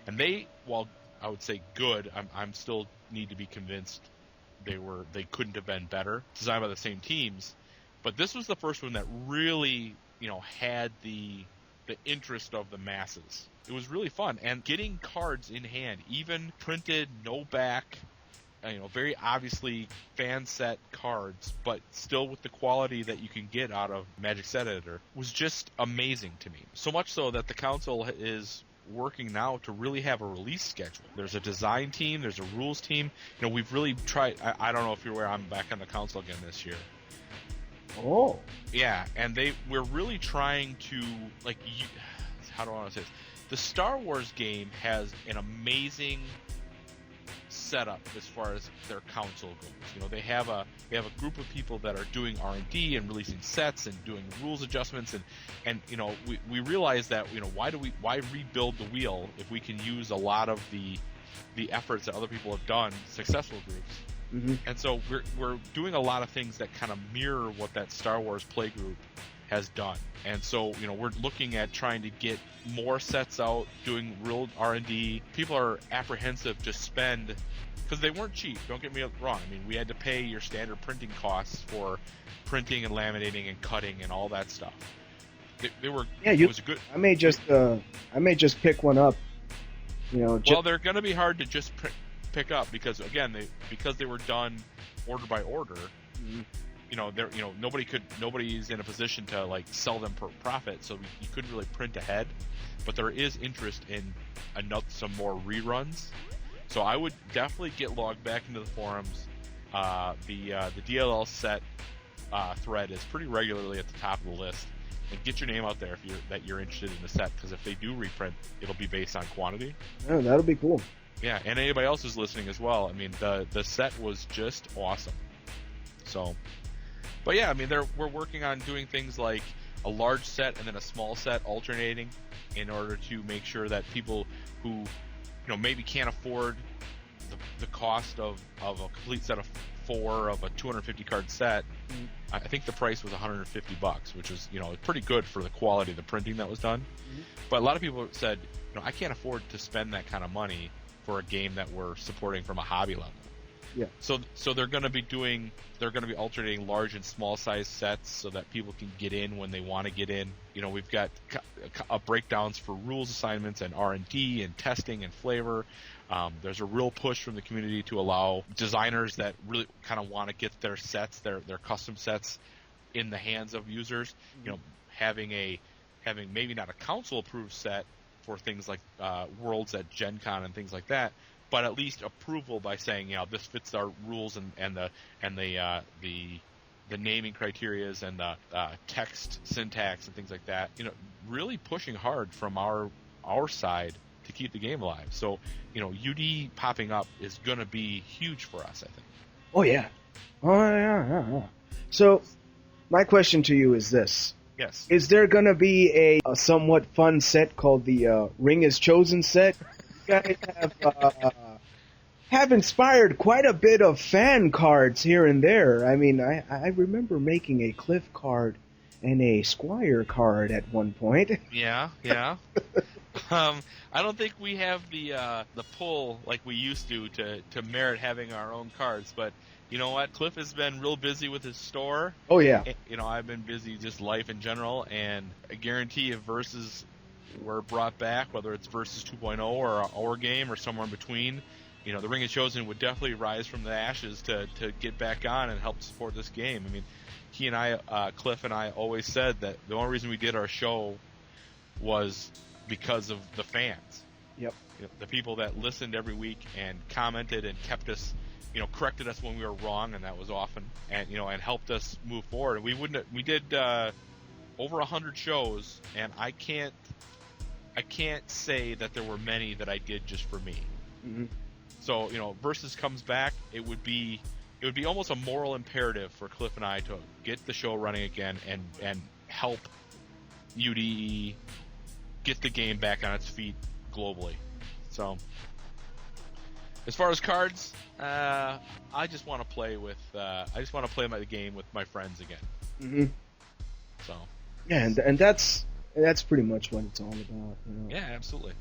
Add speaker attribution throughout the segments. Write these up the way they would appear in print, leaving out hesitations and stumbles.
Speaker 1: And they, while I would say good, I'm still need to be convinced they couldn't have been better. Designed by the same teams, but this was the first one that really, had the interest of the masses. It was really fun, and getting cards in hand, even printed, no back, very obviously fan set cards, but still with the quality that you can get out of Magic Set Editor, was just amazing to me. So much so that the council is working now to really have a release schedule. There's a design team, there's a rules team. We've really tried. I don't know if you're aware, I'm back on the council again this year.
Speaker 2: Oh.
Speaker 1: Yeah, and we're really trying to, how do I want to say this? The Star Wars game has an amazing setup as far as their council goes. They have a group of people that are doing R&D and releasing sets and doing rules adjustments, and we realize that why rebuild the wheel if we can use a lot of the efforts that other people have done, successful groups.
Speaker 2: Mm-hmm.
Speaker 1: And so we're doing a lot of things that kind of mirror what that Star Wars playgroup has done. And so, we're looking at trying to get more sets out, doing real R&D. People are apprehensive to spend, because they weren't cheap, don't get me wrong. I mean, we had to pay your standard printing costs for printing and laminating and cutting and all that stuff. They were, it was a good...
Speaker 2: I may just pick one up,
Speaker 1: Well, they're going to be hard to just pick up because, again, because they were done order by order.
Speaker 2: Mm-hmm.
Speaker 1: Nobody's in a position to sell them for profit, so you couldn't really print ahead. But there is interest in some more reruns, so I would definitely get logged back into the forums. The DLL set thread is pretty regularly at the top of the list, and get your name out there if you're interested in the set, because if they do reprint, it'll be based on quantity.
Speaker 2: Oh, that'll be cool.
Speaker 1: Yeah, and anybody else who's listening as well. I mean, the set was just awesome. So. But yeah, I mean, we're working on doing things like a large set and then a small set alternating in order to make sure that people who, maybe can't afford the cost of a complete set of 4 of a 250 card set.
Speaker 2: Mm-hmm.
Speaker 1: I think the price was $150, which was, pretty good for the quality of the printing that was done.
Speaker 2: Mm-hmm.
Speaker 1: But a lot of people said, I can't afford to spend that kind of money for a game that we're supporting from a hobby level.
Speaker 2: Yeah.
Speaker 1: So they're going to be alternating large and small size sets so that people can get in when they want to get in. We've got breakdowns for rules assignments and R&D and testing and flavor. There's a real push from the community to allow designers that really kind of want to get their sets, their custom sets, in the hands of users.
Speaker 2: Mm-hmm.
Speaker 1: Having maybe not a council approved set for things like Worlds at Gen Con and things like that, but at least approval by saying, this fits our rules and the naming criterias and the text syntax and things like that. Really pushing hard from our side to keep the game alive. So, UD popping up is going to be huge for us, I think.
Speaker 2: Oh yeah. So, my question to you is this.
Speaker 1: Yes.
Speaker 2: Is there going to be a somewhat fun set called the Ring is Chosen set? You guys have inspired quite a bit of fan cards here and there. I mean, I remember making a Cliff card and a Squire card at one point.
Speaker 1: Yeah. I don't think we have the pull like we used to merit having our own cards, but you know what? Cliff has been real busy with his store.
Speaker 2: Oh yeah.
Speaker 1: I've been busy just life in general, and I guarantee if Versus were brought back, whether it's Versus 2.0 or our game or somewhere in between, the Ring of Chosen would definitely rise from the ashes to get back on and help support this game. I mean, he and I, Cliff and I, always said that the only reason we did our show was because of the fans.
Speaker 2: Yep.
Speaker 1: The people that listened every week and commented and kept us, corrected us when we were wrong, and that was often, and and helped us move forward. And we did over 100 shows, and I can't say that there were many that I did just for me.
Speaker 2: Mm-hmm.
Speaker 1: So, Versus comes back, it would be almost a moral imperative for Cliff and I to get the show running again and help UDE get the game back on its feet globally. So, as far as cards, I just want to play the game with my friends again.
Speaker 2: Mm-hmm.
Speaker 1: So.
Speaker 2: Yeah, and that's pretty much what it's all about.
Speaker 1: Yeah, absolutely.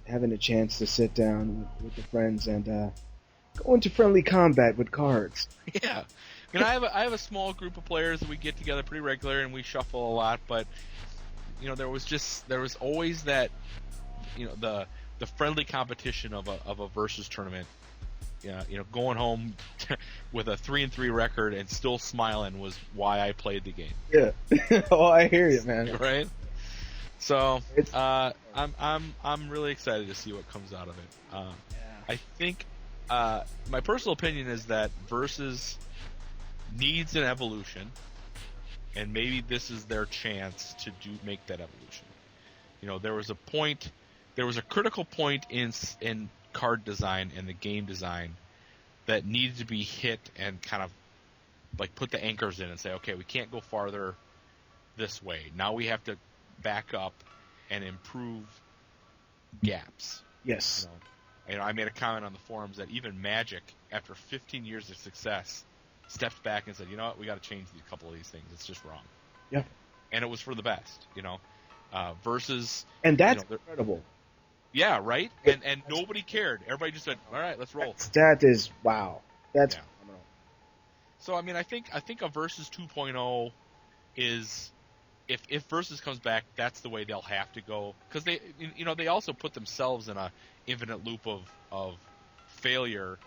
Speaker 2: Having a chance to sit down with the friends and go into friendly combat with cards.
Speaker 1: Yeah. I have a small group of players that we get together pretty regular and we shuffle a lot, but there was always that the friendly competition of a versus tournament. Yeah, going home with a 3-3 record and still smiling was why I played the game.
Speaker 2: Yeah. Oh, I hear you, man.
Speaker 1: Right? So I'm really excited to see what comes out of it.
Speaker 2: Yeah.
Speaker 1: I think my personal opinion is that Versus needs an evolution, and maybe this is their chance to make that evolution. There was a critical point in card design and the game design that needed to be hit and kind of like put the anchors in and say, okay, we can't go farther this way. Now we have to back up and improve gaps.
Speaker 2: Yes.
Speaker 1: I made a comment on the forums that even Magic, after 15 years of success, stepped back and said, you know what, we got to change a couple of these things. It's just wrong.
Speaker 2: Yeah.
Speaker 1: And it was for the best, Versus.
Speaker 2: And that's incredible.
Speaker 1: Yeah, right? And nobody cared. Everybody just said, all right, let's roll.
Speaker 2: That is, wow. That's phenomenal.
Speaker 1: So, I think a Versus 2.0 is, if Versus comes back, that's the way they'll have to go. Because they also put themselves in a infinite loop of failure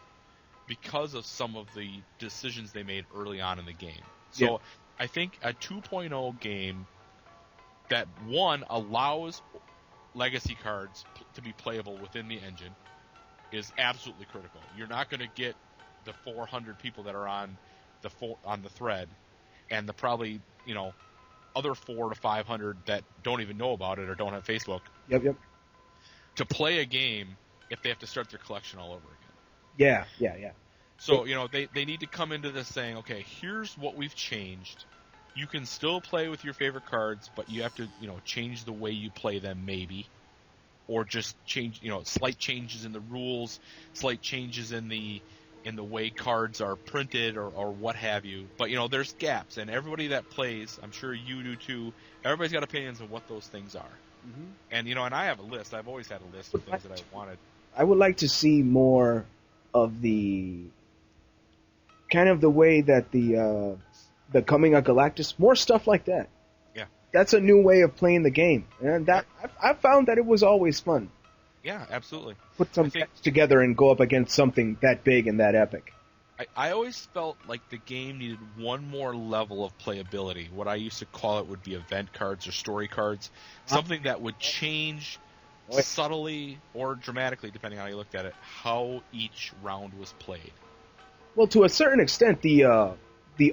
Speaker 1: because of some of the decisions they made early on in the game. So I think a 2.0 game that, one, allows legacy cards to be playable within the engine is absolutely critical. You're not going to get the 400 people that are on the thread and the probably, other 400 to 500 that don't even know about it or don't have Facebook.
Speaker 2: Yep.
Speaker 1: To play a game if they have to start their collection all over again.
Speaker 2: Yeah.
Speaker 1: So, they need to come into this saying, okay, here's what we've changed. You can still play with your favorite cards, but you have to, change the way you play them maybe. Or just change, slight changes in the rules, slight changes in the way cards are printed or what have you. But, there's gaps, and everybody that plays, I'm sure you do too, everybody's got opinions on what those things are. Mm-hmm. And, and I have a list. I've always had a list of things that I wanted.
Speaker 2: I would like to see more of the kind of the way that the Coming of Galactus, more stuff like that.
Speaker 1: Yeah.
Speaker 2: That's a new way of playing the game. And that I found that it was always fun.
Speaker 1: Yeah, absolutely.
Speaker 2: Put some decks together and go up against something that big and that epic.
Speaker 1: I always felt like the game needed one more level of playability. What I used to call it would be event cards or story cards. Something that would change subtly or dramatically, depending on how you looked at it, how each round was played.
Speaker 2: Well, to a certain extent, the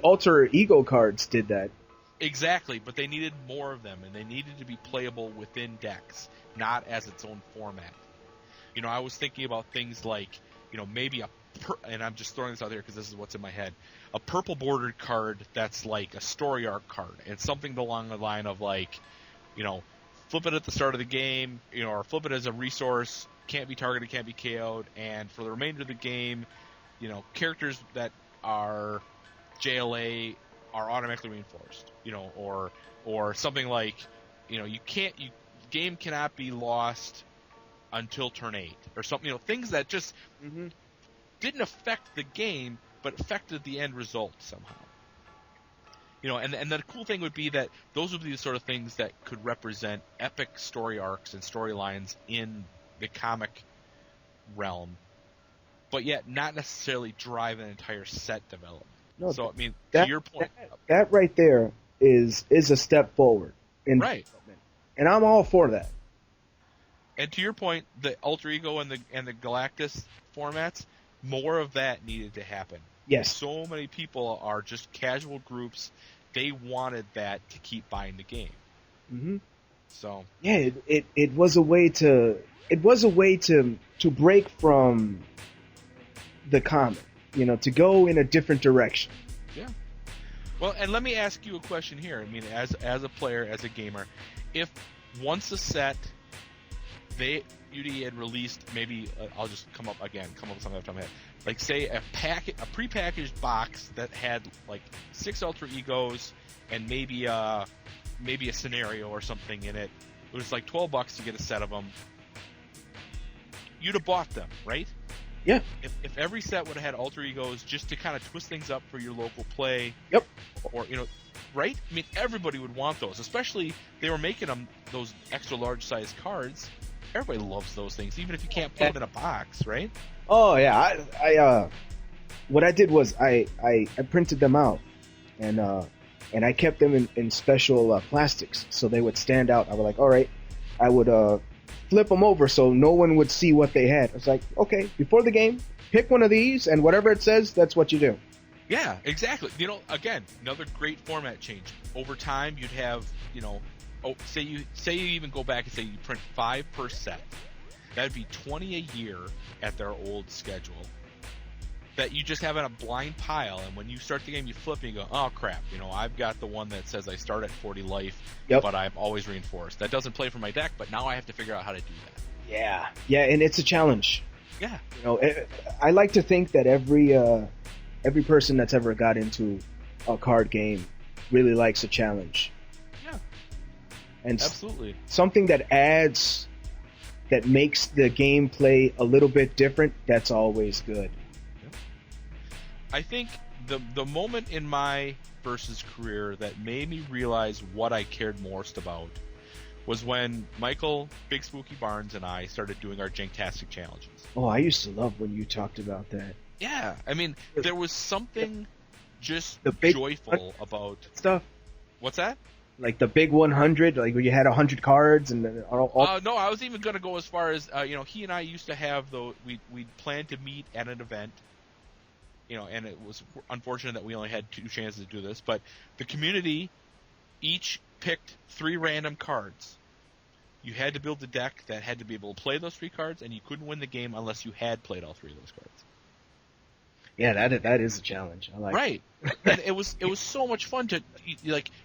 Speaker 2: alter ego cards did that.
Speaker 1: Exactly, but they needed more of them, and they needed to be playable within decks, not as its own format. I was thinking about things like, maybe and I'm just throwing this out there because this is what's in my head, a purple bordered card that's like a story arc card, and something along the line of like, flip it at the start of the game, or flip it as a resource, can't be targeted, can't be KO'd, and for the remainder of the game, characters that are JLA are automatically reinforced, or something like, game cannot be lost until turn 8, or something, things that just didn't affect the game, but affected the end result somehow. And the cool thing would be that those would be the sort of things that could represent epic story arcs and storylines in the comic realm, but yet not necessarily drive an entire set development. No, so, to your point...
Speaker 2: That right there is a step forward.
Speaker 1: Right.
Speaker 2: And I'm all for that.
Speaker 1: And to your point, the Alter Ego and the Galactus formats, more of that needed to happen.
Speaker 2: Yes.
Speaker 1: So many people are just casual groups. They wanted that to keep buying the game.
Speaker 2: Mm-hmm.
Speaker 1: So...
Speaker 2: Yeah, it was a way to... It was a way to break from the comic. To go in a different direction.
Speaker 1: Yeah. Well, and let me ask you a question here. As a player, as a gamer, if once a set, UD had released, maybe I'll just come up with something off the top of my head. Like say a prepackaged box that had like 6 alter egos and maybe a scenario or something in it. It was like $12 to get a set of them. you'd have bought them, right?
Speaker 2: Yeah.
Speaker 1: If every set would have had alter egos just to kind of twist things up for your local play.
Speaker 2: Yep.
Speaker 1: Or, right? I mean, everybody would want those, especially they were making them those extra large size cards. Everybody loves those things, even if you can't put them in a box, right?
Speaker 2: Oh yeah, I what I did was I printed them out, and I kept them in special plastics so they would stand out. I was like, all right, I would flip them over so no one would see what they had. It's like, okay, before the game, pick one of these, and whatever it says, that's what you do.
Speaker 1: Yeah, exactly. Again, another great format change. Over time, you'd have, say you even go back and say you print 5 per set. That'd be 20 a year at their old schedule. That you just have in a blind pile, and when you start the game, you flip and you go, oh crap, I've got the one that says I start at 40 life, but I'm always reinforced. That doesn't play for my deck, but now I have to figure out how to do that.
Speaker 2: Yeah, and it's a challenge.
Speaker 1: Yeah.
Speaker 2: I like to think that every person that's ever got into a card game really likes a challenge.
Speaker 1: Yeah.
Speaker 2: And
Speaker 1: absolutely.
Speaker 2: Something that makes the gameplay a little bit different, that's always good.
Speaker 1: I think the moment in my Versus career that made me realize what I cared most about was when Michael, Big Spooky Barnes, and I started doing our Janktastic challenges.
Speaker 2: Oh, I used to love when you talked about that.
Speaker 1: Yeah, I mean, there was something just
Speaker 2: the big
Speaker 1: joyful about
Speaker 2: stuff.
Speaker 1: What's that?
Speaker 2: Like the big 100, like where you had 100 cards and all.
Speaker 1: No, I was even going to go as far as he and I used to have we'd planned to meet at an event. And it was unfortunate that we only had 2 chances to do this, but the community each picked 3 random cards. You had to build a deck that had to be able to play those 3 cards, and you couldn't win the game unless you had played all 3 of those cards.
Speaker 2: Yeah, that is a challenge. I like
Speaker 1: right. And it was so much fun to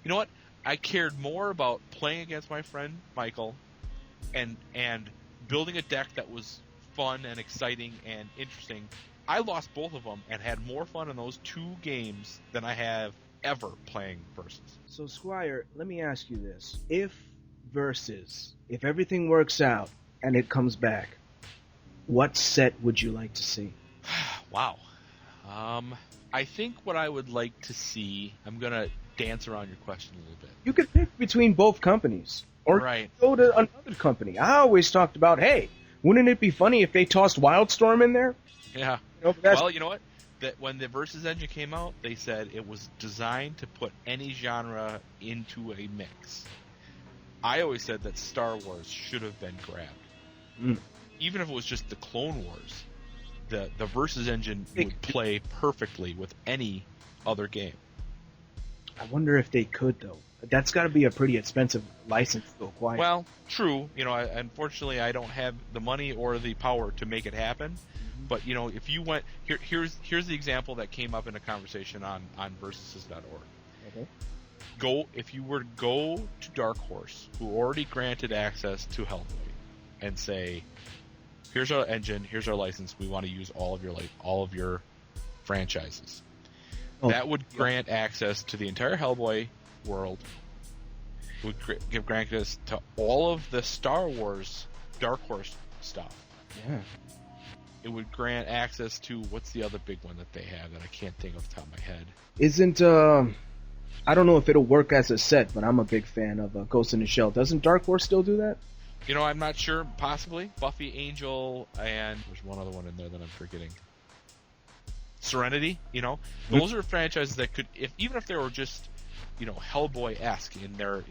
Speaker 1: what? I cared more about playing against my friend Michael and building a deck that was fun and exciting and interesting. I lost both of them and had more fun in those 2 games than I have ever playing Versus.
Speaker 2: So, Squire, let me ask you this. If everything works out and it comes back, what set would you like to see?
Speaker 1: Wow. I think what I would like to see, I'm going to dance around your question a little bit.
Speaker 2: You could pick between both companies. Or go to another company. I always talked about, hey, wouldn't it be funny if they tossed Wildstorm in there?
Speaker 1: Yeah. Well, you know what? That when the Versus engine came out, they said it was designed to put any genre into a mix. I always said that Star Wars should have been grabbed. Even if it was just the Clone Wars, the Versus engine would play perfectly with any other game.
Speaker 2: I wonder if they could, though. That's got to be a pretty expensive license to acquire.
Speaker 1: Well, true. Unfortunately, I don't have the money or the power to make it happen. But if you went here's the example that came up in a conversation on versuses.org. Okay. If you were to go to Dark Horse, who already granted access to Hellboy, and say, here's our engine, here's our license, we want to use all of your franchises. That would grant access to the entire Hellboy world. Would give access to all of the Star Wars Dark Horse stuff.
Speaker 2: Yeah.
Speaker 1: It would grant access to, what's the other big one that they have that I can't think off the top of my head?
Speaker 2: Isn't, I don't know if it'll work as a set, but I'm a big fan of Ghost in the Shell. Doesn't Dark Horse still do that?
Speaker 1: I'm not sure. Possibly. Buffy, Angel, and there's one other one in there that I'm forgetting. Serenity, Those are franchises that could, even if they were just, Hellboy-esque in their,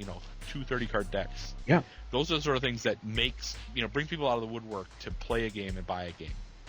Speaker 1: 230-card decks.
Speaker 2: Yeah.
Speaker 1: Those are the sort of things that bring people out of the woodwork to play a game and buy a game.